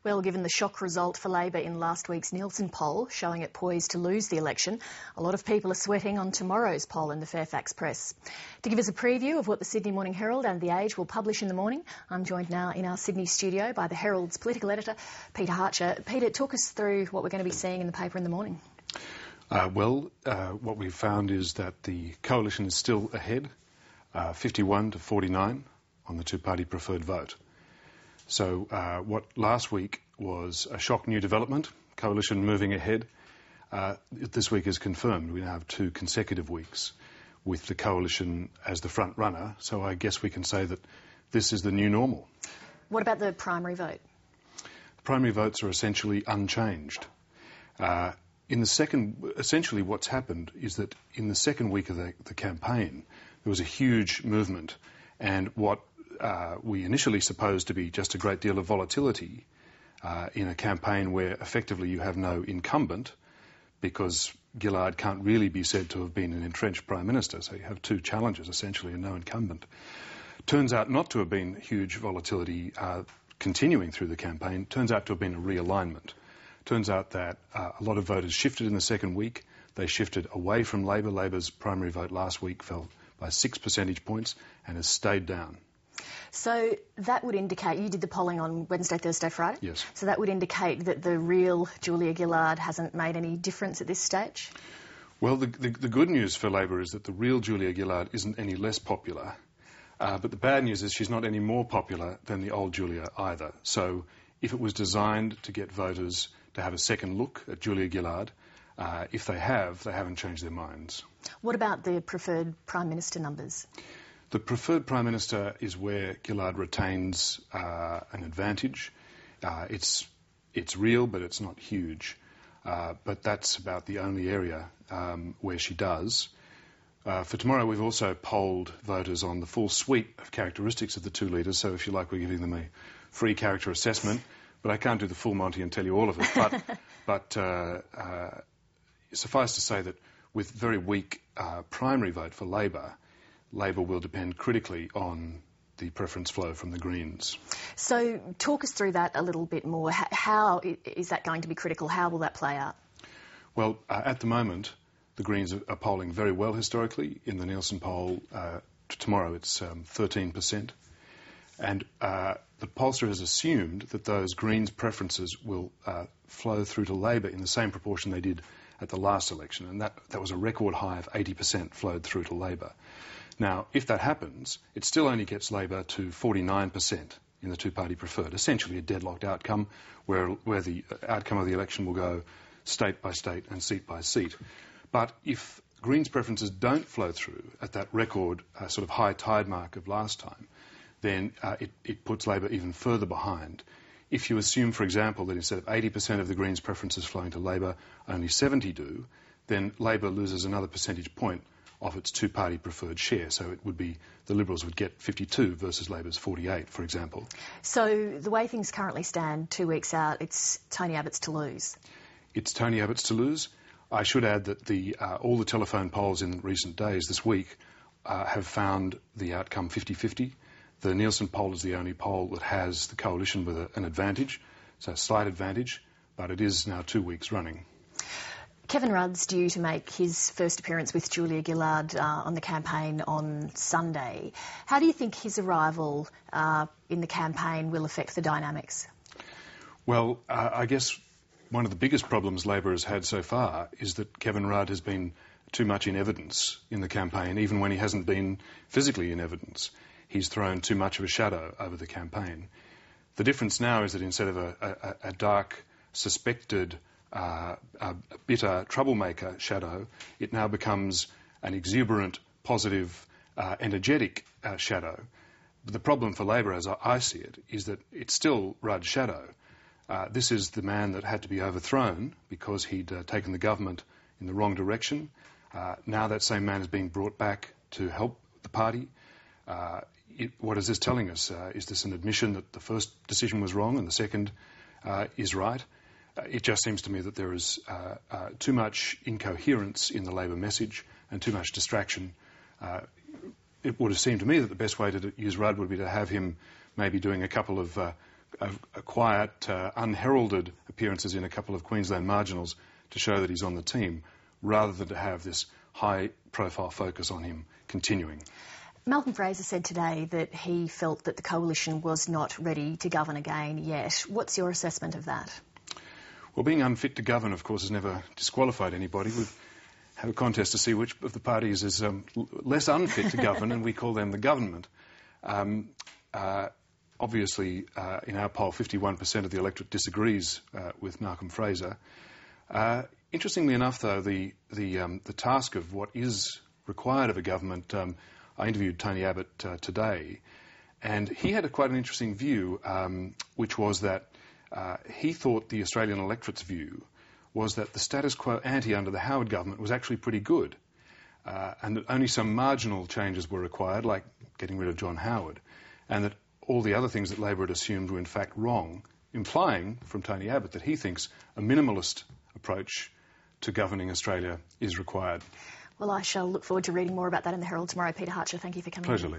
Well, given the shock result for Labor in last week's Nielsen poll, showing it poised to lose the election, a lot of people are sweating on tomorrow's poll in the Fairfax Press. To give us a preview of what the Sydney Morning Herald and The Age will publish in the morning, I'm joined now in our Sydney studio by the Herald's political editor, Peter Hartcher. Peter, talk us through what we're going to be seeing in the paper in the morning. What we've found is that the coalition is still ahead, 51 to 49 on the two-party preferred vote. So what last week was a shock new development, coalition moving ahead, this week is confirmed. We now have 2 consecutive weeks with the coalition as the front runner, so I guess we can say that this is the new normal. What about the primary vote? Primary votes are essentially unchanged. Essentially what's happened is that in the second week of the campaign, there was a huge movement, and what we initially supposed to be just a great deal of volatility in a campaign where effectively you have no incumbent, because Gillard can't really be said to have been an entrenched Prime Minister, so you have 2 challengers essentially and no incumbent. Turns out not to have been huge volatility continuing through the campaign, turns out to have been a realignment. Turns out that a lot of voters shifted in the second week. They shifted away from Labor. Labor's primary vote last week fell by 6 percentage points and has stayed down. So that would indicate, you did the polling on Wednesday, Thursday, Friday? Yes. So that would indicate that the real Julia Gillard hasn't made any difference at this stage? Well, the good news for Labor is that the real Julia Gillard isn't any less popular. But the bad news is she's not any more popular than the old Julia either. So if it was designed to get voters to have a second look at Julia Gillard, if they haven't changed their minds. What about the preferred Prime Minister numbers? The preferred Prime Minister is where Gillard retains an advantage. It's real, but it's not huge. But that's about the only area where she does. For tomorrow, we've also polled voters on the full suite of characteristics of the 2 leaders, so if you like, we're giving them a free character assessment. But I can't do the full Monty and tell you all of it. But suffice to say that with very weak primary vote for Labor, Labor will depend critically on the preference flow from the Greens. So talk us through that a little bit more. How is that going to be critical? How will that play out? Well, at the moment, the Greens are polling very well historically. In the Nielsen poll tomorrow, it's 13%. And the pollster has assumed that those Greens preferences will flow through to Labor in the same proportion they did at the last election, and that was a record high of 80% flowed through to Labor. Now, if that happens, it still only gets Labor to 49% in the two-party preferred, essentially a deadlocked outcome where the outcome of the election will go state by state and seat by seat. But if Greens preferences don't flow through at that record sort of high tide mark of last time, then it puts Labor even further behind. If you assume, for example, that instead of 80% of the Greens preferences flowing to Labor, only 70 do, then Labor loses another percentage point of its two-party preferred share. So it would be, the Liberals would get 52 versus Labor's 48, for example. So the way things currently stand 2 weeks out, it's Tony Abbott's to lose. It's Tony Abbott's to lose. I should add that all the telephone polls in recent days, this week, have found the outcome 50-50. The Nielsen poll is the only poll that has the coalition with an advantage, so a slight advantage, but it is now 2 weeks running. Kevin Rudd's due to make his first appearance with Julia Gillard on the campaign on Sunday. How do you think his arrival in the campaign will affect the dynamics? Well, I guess one of the biggest problems Labor has had so far is that Kevin Rudd has been too much in evidence in the campaign, even when he hasn't been physically in evidence. He's thrown too much of a shadow over the campaign. The difference now is that instead of a dark, suspected, bitter troublemaker shadow, it now becomes an exuberant, positive, energetic shadow. But the problem for Labor, as I see it, is that it's still Rudd's shadow. This is the man that had to be overthrown because he'd taken the government in the wrong direction. Now that same man is being brought back to help the party. What is this telling us? Is this an admission that the first decision was wrong and the second is right? It just seems to me that there is too much incoherence in the Labor message and too much distraction. It would have seemed to me that the best way to use Rudd would be to have him maybe doing a couple of quiet, unheralded appearances in a couple of Queensland marginals to show that he's on the team, rather than to have this high-profile focus on him continuing. Malcolm Fraser said today that he felt that the coalition was not ready to govern again yet. What's your assessment of that? Well, being unfit to govern, of course, has never disqualified anybody. We've had a contest to see which of the parties is less unfit to govern, and we call them the government. Obviously, in our poll, 51% of the electorate disagrees with Malcolm Fraser. Interestingly enough, though, the task of what is required of a government, I interviewed Tony Abbott today, and he had quite an interesting view, which was that he thought the Australian electorate's view was that the status quo ante under the Howard government was actually pretty good, and that only some marginal changes were required, like getting rid of John Howard, and that all the other things that Labor had assumed were in fact wrong, implying from Tony Abbott that he thinks a minimalist approach to governing Australia is required. Well, I shall look forward to reading more about that in the Herald tomorrow. Peter Hartcher, thank you for coming. Pleasure, Lee.